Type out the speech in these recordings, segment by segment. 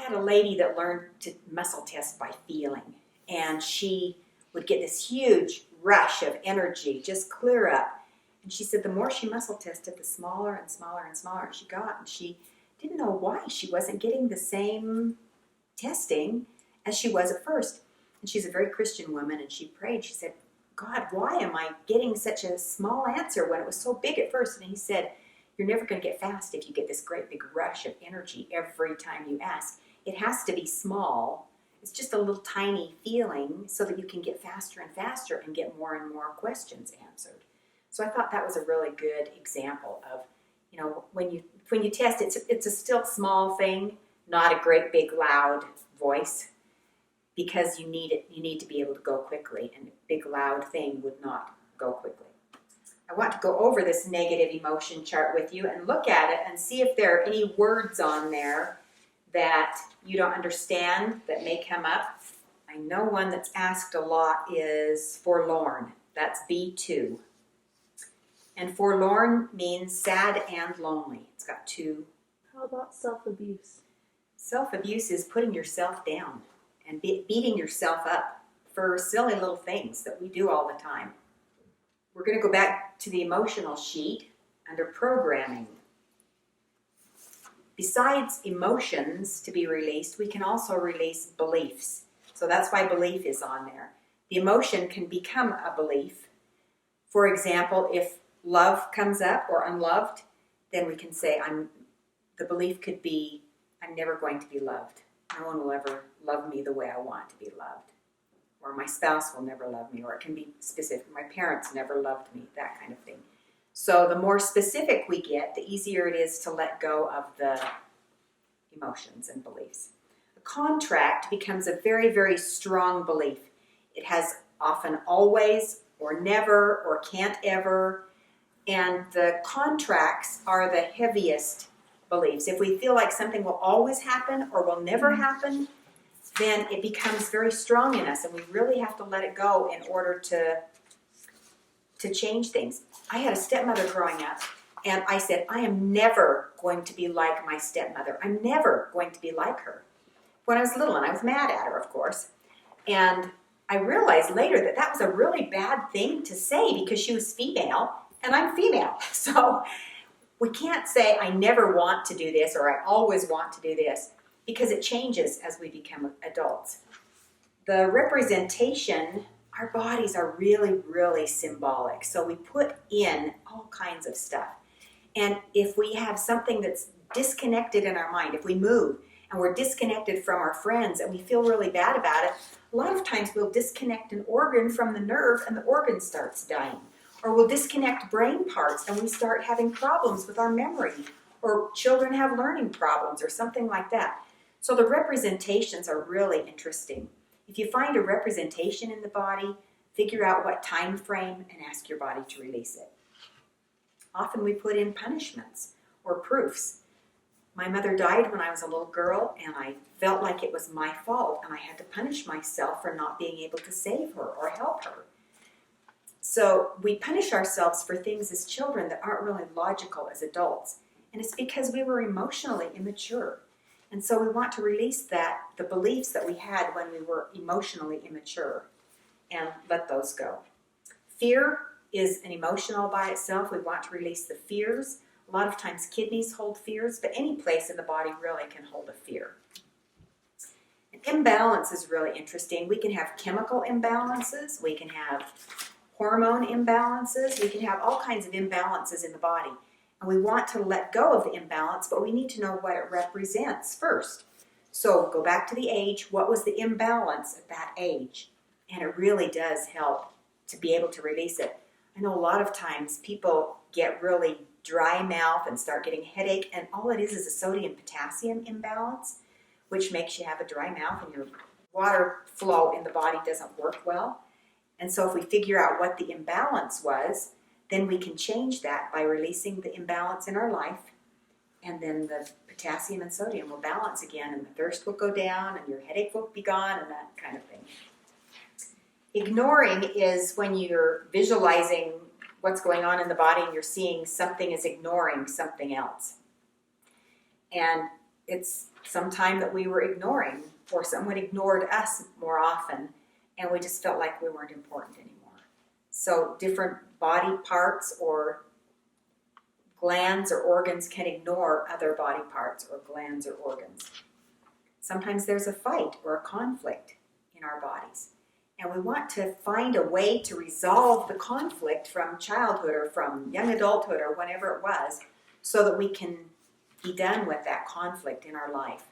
had a lady that learned to muscle test by feeling, and she would get this huge rush of energy, just clear up. And she said the more she muscle tested, the smaller and smaller and smaller she got, and she didn't know why she wasn't getting the same testing as she was at first. And she's a very Christian woman, and she prayed. She said, God, why am I getting such a small answer when it was so big at first? And he said, you're never going to get fast if you get this great big rush of energy every time you ask. It has to be small. It's just a little tiny feeling so that you can get faster and faster and get more and more questions answered. So I thought that was a really good example of, you know, when you test, it's a still small thing, not a great big loud voice, because you need to be able to go quickly, and a big loud thing would not go quickly. I want to go over this negative emotion chart with you and look at it and see if there are any words on there that you don't understand that may come up. I know one that's asked a lot is forlorn. That's B2. And forlorn means sad and lonely. It's got 2. How about self-abuse? Self-abuse is putting yourself down and beating yourself up for silly little things that we do all the time. We're going to go back to the emotional sheet under programming. Besides emotions to be released, we can also release beliefs. So that's why belief is on there. The emotion can become a belief. For example, if love comes up or unloved, then we can say, the belief could be, I'm never going to be loved. No one will ever love me the way I want to be loved. Or my spouse will never love me. Or it can be specific. My parents never loved me, that kind of thing. So the more specific we get, the easier it is to let go of the emotions and beliefs. A contract becomes a very, very strong belief. It has often always or never or can't ever. And the contracts are the heaviest beliefs. If we feel like something will always happen or will never happen, then it becomes very strong in us, and we really have to let it go in order to change things. I had a stepmother growing up, and I said, I am never going to be like my stepmother. I'm never going to be like her. When I was little, and I was mad at her, of course. And I realized later that that was a really bad thing to say because she was female, and I'm female. So we can't say, I never want to do this, or I always want to do this, because it changes as we become adults. The representation, our bodies are really, really symbolic. So we put in all kinds of stuff. And if we have something that's disconnected in our mind, if we move and we're disconnected from our friends and we feel really bad about it, a lot of times we'll disconnect an organ from the nerve and the organ starts dying. Or we'll disconnect brain parts and we start having problems with our memory. Or children have learning problems or something like that. So the representations are really interesting. If you find a representation in the body, figure out what time frame and ask your body to release it. Often we put in punishments or proofs. My mother died when I was a little girl, and I felt like it was my fault, and I had to punish myself for not being able to save her or help her. So we punish ourselves for things as children that aren't really logical as adults. And it's because we were emotionally immature. And so we want to release the beliefs that we had when we were emotionally immature, and let those go. Fear is an emotional by itself. We want to release the fears. A lot of times kidneys hold fears, but any place in the body really can hold a fear. An imbalance is really interesting. We can have chemical imbalances. We can have hormone imbalances. We can have all kinds of imbalances in the body. And we want to let go of the imbalance, but we need to know what it represents first. So go back to the age. What was the imbalance at that age? And it really does help to be able to release it. I know a lot of times people get really dry mouth and start getting a headache, and all it is a sodium-potassium imbalance, which makes you have a dry mouth and your water flow in the body doesn't work well. And so if we figure out what the imbalance was, then we can change that by releasing the imbalance in our life, and then the potassium and sodium will balance again, and the thirst will go down, and your headache will be gone, and that kind of thing. Ignoring is when you're visualizing what's going on in the body and you're seeing something is ignoring something else. And it's some time that we were ignoring, or someone ignored us more often, and we just felt like we weren't important anymore. So different body parts or glands or organs can ignore other body parts or glands or organs. Sometimes there's a fight or a conflict in our bodies, and we want to find a way to resolve the conflict from childhood or from young adulthood or whenever it was, so that we can be done with that conflict in our life.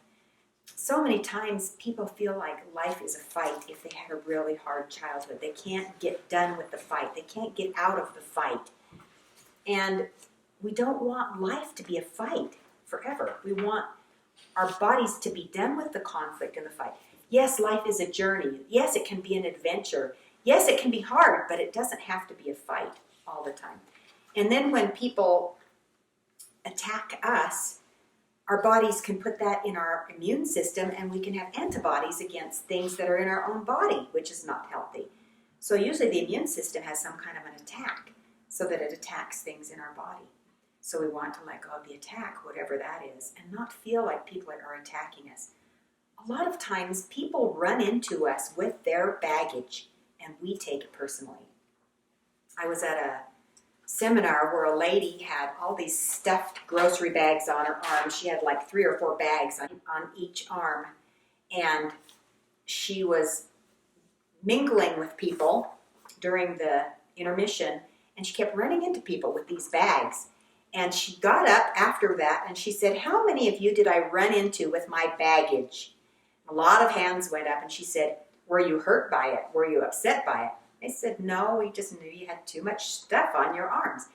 So many times people feel like life is a fight if they had a really hard childhood. They can't get done with the fight. They can't get out of the fight. And we don't want life to be a fight forever. We want our bodies to be done with the conflict and the fight. Yes, life is a journey. Yes, it can be an adventure. Yes, it can be hard, but it doesn't have to be a fight all the time. And then when people attack us, our bodies can put that in our immune system, and we can have antibodies against things that are in our own body, which is not healthy. So usually the immune system has some kind of an attack, so that it attacks things in our body. So we want to let go of the attack, whatever that is, and not feel like people are attacking us. A lot of times people run into us with their baggage, and we take it personally. I was at a seminar where a lady had all these stuffed grocery bags on her arm. She had like 3 or 4 bags on each arm, and she was mingling with people during the intermission, and she kept running into people with these bags. And she got up after that and she said, "How many of you did I run into with my baggage?" A lot of hands went up, and she said, "Were you hurt by it? Were you upset by it?" I said, "No, we just knew you had too much stuff on your arms."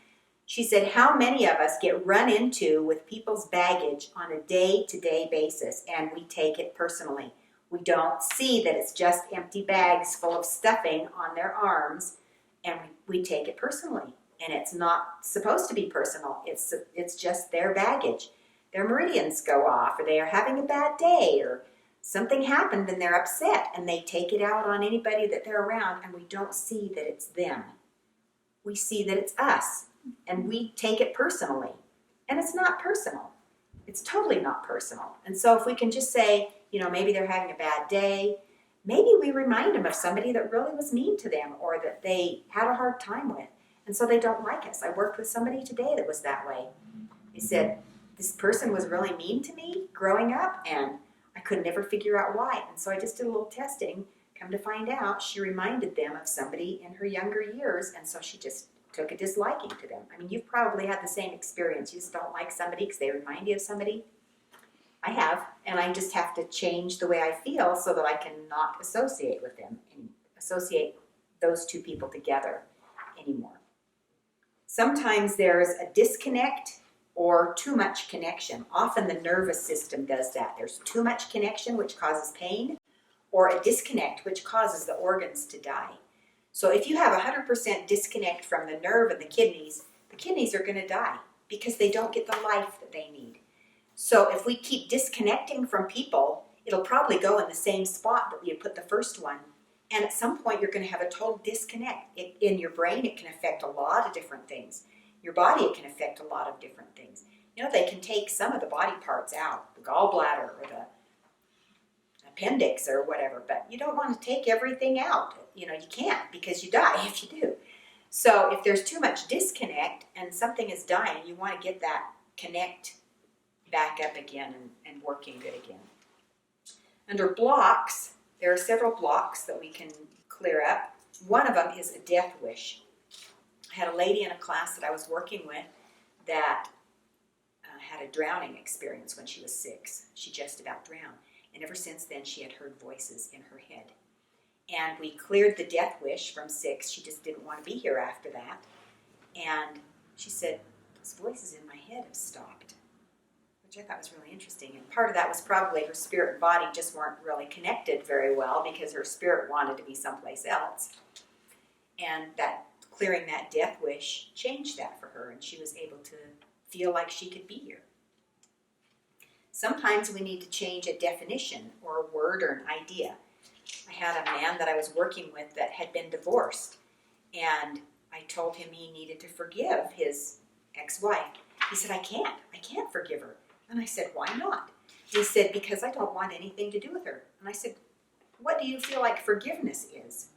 She said, "How many of us get run into with people's baggage on a day-to-day basis, and we take it personally? We don't see that it's just empty bags full of stuffing on their arms, and we take it personally. And it's not supposed to be personal. It's just their baggage. Their meridians go off, or they are having a bad day, or something happened and they're upset, and they take it out on anybody that they're around, and we don't see that it's them. We see that it's us, and we take it personally. And it's not personal. It's totally not personal. And so if we can just say, maybe they're having a bad day, maybe we remind them of somebody that really was mean to them, or that they had a hard time with, and so they don't like us. I worked with somebody today that was that way. He said, "This person was really mean to me growing up, and I could never figure out why." And so I just did a little testing. Come to find out, she reminded them of somebody in her younger years, and so she just took a disliking to them. I mean, you've probably had the same experience. You just don't like somebody because they remind you of somebody. I have, and I just have to change the way I feel so that I can not associate with them and associate those two people together anymore. Sometimes there's a disconnect or too much connection. Often the nervous system does that. There's too much connection, which causes pain, or a disconnect, which causes the organs to die. So if you have 100% disconnect from the nerve and the kidneys are going to die because they don't get the life that they need. So if we keep disconnecting from people, it'll probably go in the same spot that you put the first one. And at some point, you're going to have a total disconnect. In your brain, it can affect a lot of different things. Your body, it can affect a lot of different things. They can take some of the body parts out, the gallbladder or the appendix or whatever, but you don't want to take everything out. You can't, because you die if you do. So if there's too much disconnect and something is dying, you want to get that connect back up again and working good again. Under blocks, there are several blocks that we can clear up. One of them is a death wish. I had a lady in a class that I was working with that had a drowning experience when she was 6. She just about drowned. And ever since then, she had heard voices in her head. And we cleared the death wish from 6. She just didn't want to be here after that. And she said, "Those voices in my head have stopped," which I thought was really interesting. And part of that was probably her spirit and body just weren't really connected very well, because her spirit wanted to be someplace else. And that clearing that death wish changed that for her, and she was able to feel like she could be here. Sometimes we need to change a definition or a word or an idea. I had a man that I was working with that had been divorced, and I told him he needed to forgive his ex-wife. He said, I can't forgive her. And I said, "Why not?" He said, because I don't want anything to do with her. And I said, what do you feel like forgiveness is?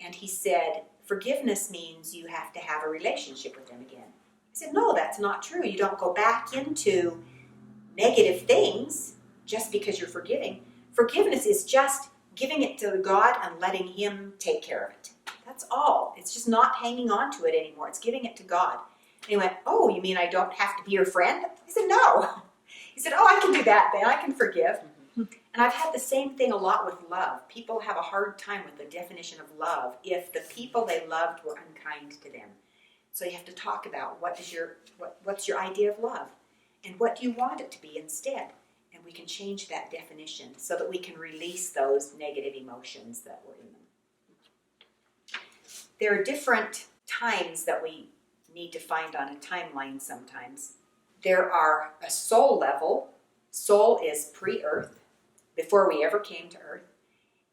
And he said, forgiveness means you have to have a relationship with them again. I said, no, that's not true. You don't go back into negative things just because you're forgiving. Forgiveness is just giving it to God and letting Him take care of it. That's all. It's just not hanging on to it anymore. It's giving it to God. And he went, oh, you mean I don't have to be your friend? I said, no. He said, oh, I can do that then. I can forgive. And I've had the same thing a lot with love. People have a hard time with the definition of love if the people they loved were unkind to them. So you have to talk about what's your idea of love and what do you want it to be instead. And we can change that definition so that we can release those negative emotions that were in them. There are different times that we need to find on a timeline sometimes. There are a soul level. Soul is pre-earth, before we ever came to earth.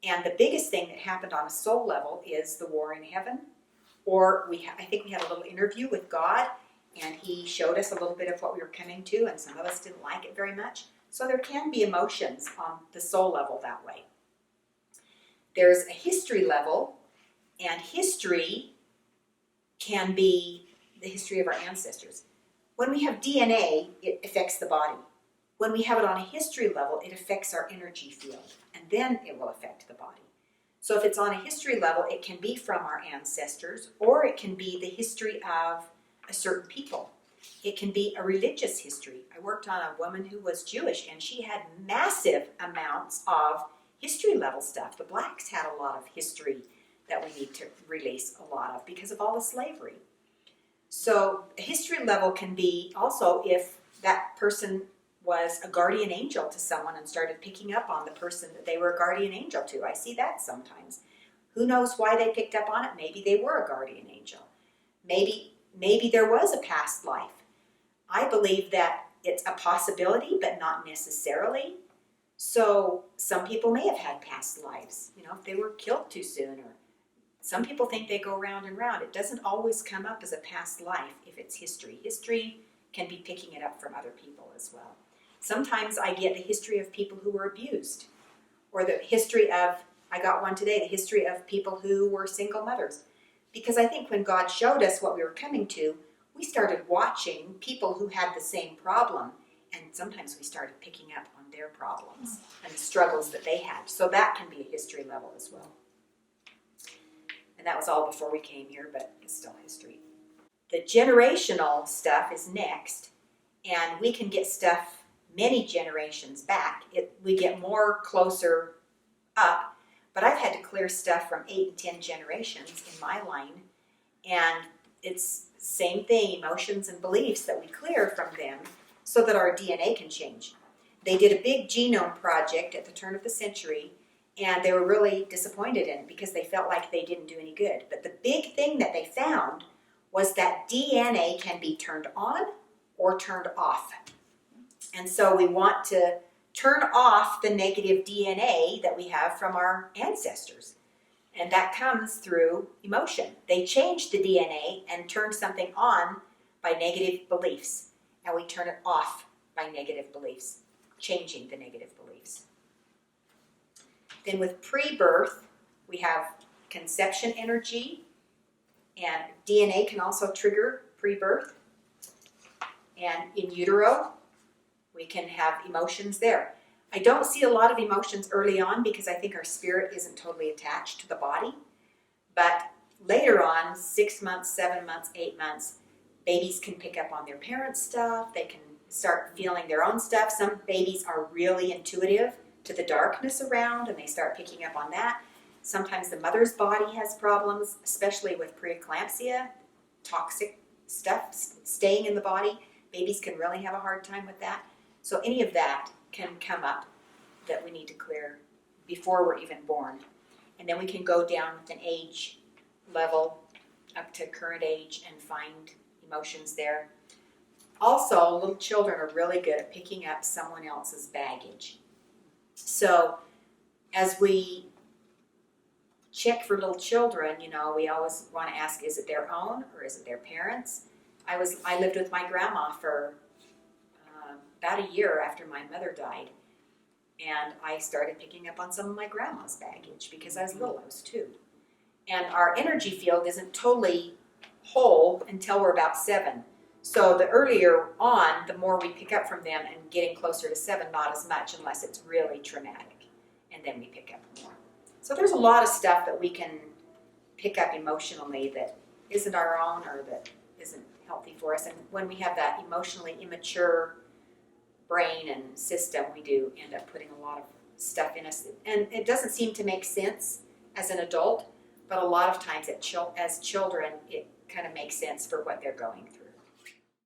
And the biggest thing that happened on a soul level is the war in heaven. Or I think we had a little interview with God, and He showed us a little bit of what we were coming to, and some of us didn't like it very much. So there can be emotions on the soul level that way. There's a history level, and history can be the history of our ancestors. When we have DNA, it affects the body. When we have it on a history level, it affects our energy field, and then it will affect the body. So if it's on a history level, it can be from our ancestors, or it can be the history of a certain people. It can be a religious history. I worked on a woman who was Jewish, and she had massive amounts of history level stuff. The blacks had a lot of history that we need to release a lot of because of all the slavery. So a history level can be also if that person was a guardian angel to someone and started picking up on the person that they were a guardian angel to. I see that sometimes. Who knows why they picked up on it? Maybe they were a guardian angel. Maybe there was a past life. I believe that it's a possibility, but not necessarily. So some people may have had past lives, if they were killed too soon, or some people think they go round and round. It doesn't always come up as a past life if it's history. History can be picking it up from other people as well. Sometimes I get the history of people who were abused, or the history of, I got one today, the history of people who were single mothers. Because I think when God showed us what we were coming to, we started watching people who had the same problem, and sometimes we started picking up on their problems and the struggles that they had. So that can be a history level as well. And that was all before we came here, but it's still history. The generational stuff is next, and we can get stuff many generations back. We get more closer up, but I've had to clear stuff from 8 and 10 generations in my line, and it's same thing, emotions and beliefs that we clear from them so that our DNA can change. They did a big genome project at the turn of the century, and they were really disappointed in it because they felt like they didn't do any good. But the big thing that they found was that DNA can be turned on or turned off. And so we want to turn off the negative DNA that we have from our ancestors. And that comes through emotion. They changed the DNA and turned something on by negative beliefs. And we turn it off by negative beliefs, changing the negative beliefs. Then with pre-birth, we have conception energy, and DNA can also trigger pre-birth. And in utero, we can have emotions there. I don't see a lot of emotions early on because I think our spirit isn't totally attached to the body. But later on, 6 months, 7 months, 8 months, babies can pick up on their parents' stuff. They can start feeling their own stuff. Some babies are really intuitive to the darkness around, and they start picking up on that. Sometimes the mother's body has problems, especially with preeclampsia, toxic stuff staying in the body. Babies can really have a hard time with that. So any of that can come up that we need to clear before we're even born. And then we can go down with an age level up to current age and find emotions there. Also, little children are really good at picking up someone else's baggage. So as we check for little children, we always want to ask, is it their own or is it their parents? I lived with my grandma for about a year after my mother died, And I started picking up on some of my grandma's baggage because I was little, I was 2. And our energy field isn't totally whole until we're about 7. So the earlier on, the more we pick up from them, and getting closer to 7, not as much unless it's really traumatic. And then we pick up more. So there's a lot of stuff that we can pick up emotionally that isn't our own or that isn't healthy for us. And when we have that emotionally immature brain and system, we do end up putting a lot of stuff in us. And it doesn't seem to make sense as an adult, but a lot of times as children, it kind of makes sense for what they're going through.